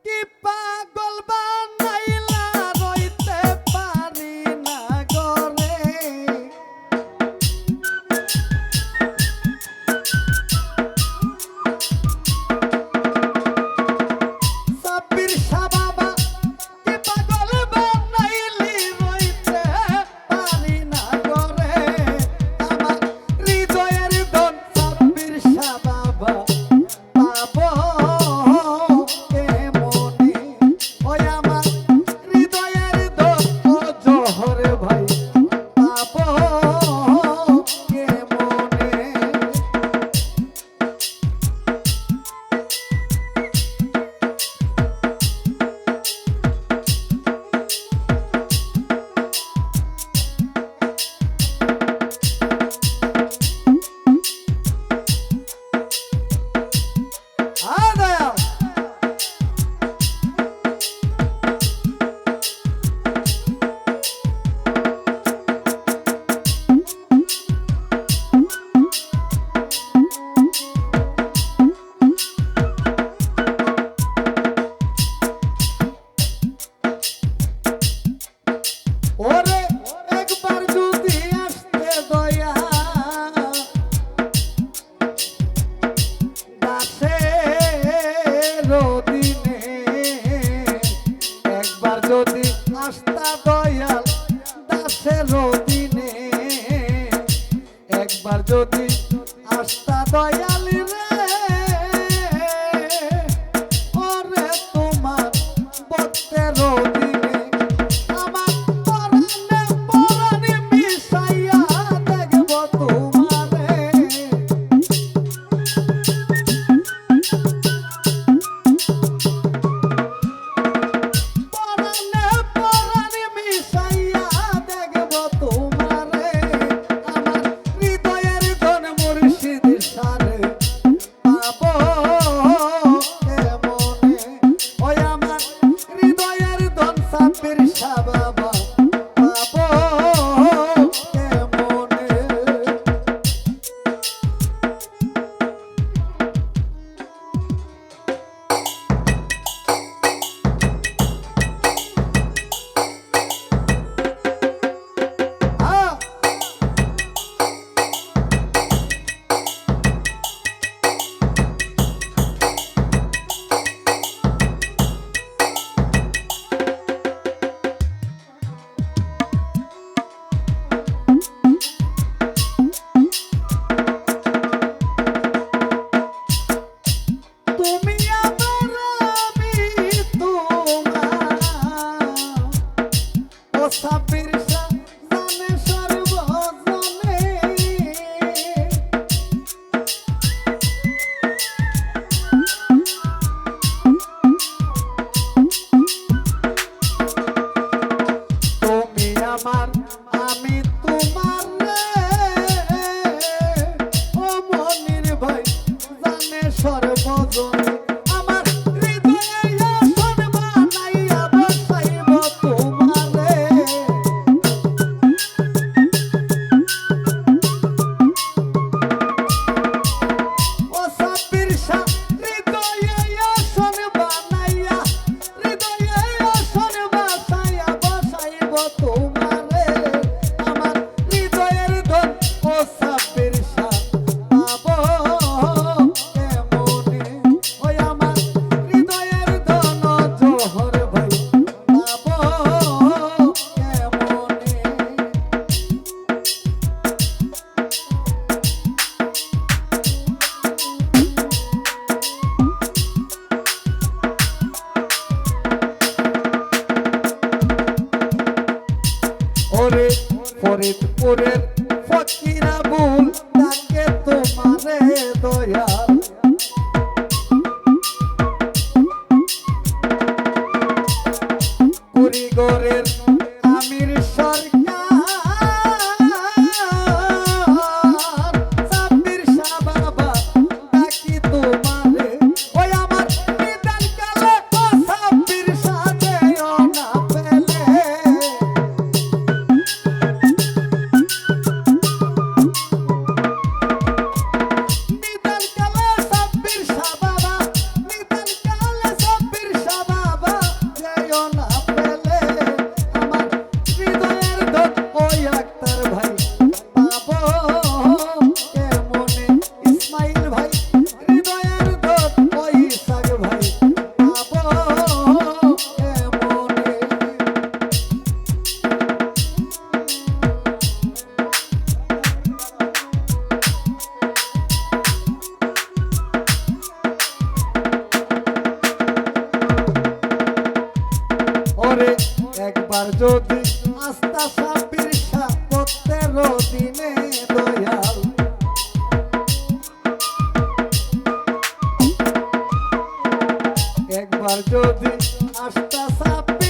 কি পাগল বানাইলা রইতে পারি না গরে সাব্বির শাহ বাবা কি পাগল বানাইলি রইতে পারি না গরে আমার হৃদয়ের ধন সাব্বির শাহ বাবা পাবো কেমনে ওই আমার হৃদয়ের ধন ও জোহর ভাই পাবো কেমনে দয়াল ওরে একবার যদি আসতে দয়া দাসের দিনে একবার যদি আসতা দয়াল দাসের দিনে একবার যদি আসতা দয়াল রে ওরে তোমার ভক্তের দিনে আমার পরাণে পরাণে মিশাইয়া দেখব তোমারে পরাণে পরাণে মিশাইয়া দেখব তোমারে আমার হৃদয়ের ধন মুর্শিদ সারে পাবো কেমনে ওই আমার হৃদয়ের ধন সাব্বির শাহ বাবা পাবো কেমনে তুমি আমার আমি তোমার ও সাব্বির শাহ জানে সর্বজনে তুমি আমার আমি তোমার রে ও মনির ভাই জানে সর্বজনে আমার হৃদয়ে আসন বানাইয়া বসাইব তোমারে ও সাব্বির শাহ হৃদয়ে আসন বানাইয়া হৃদয়ে আসন বাসাইয়া বসাইব তোমারে আমার হৃদয়ের ধন ও সাব্বির শাহ পাবো কেমনে ওই আমার হৃদয়ের ধন ও জোহর ভাই পাবো কেমনে ওরে ফরিদপুরের ফকির আবুল তাকে তোমারে দয়াল কুড়িগড়ের আমির সরকার সাব্বির শাহ বাবা ডাকি তোমারে ওই আমার নিদান কালে ও সাব্বির শাহ যেও না পেলে নিদান কালে সাব্বির শাহ বাবা নিদান কালে সাব্বির শাহ বাবা একবার যদি আস্তা সাব্বির শাহ 15 দিনে দয়াল একবার যদি আস্তা সাব্বির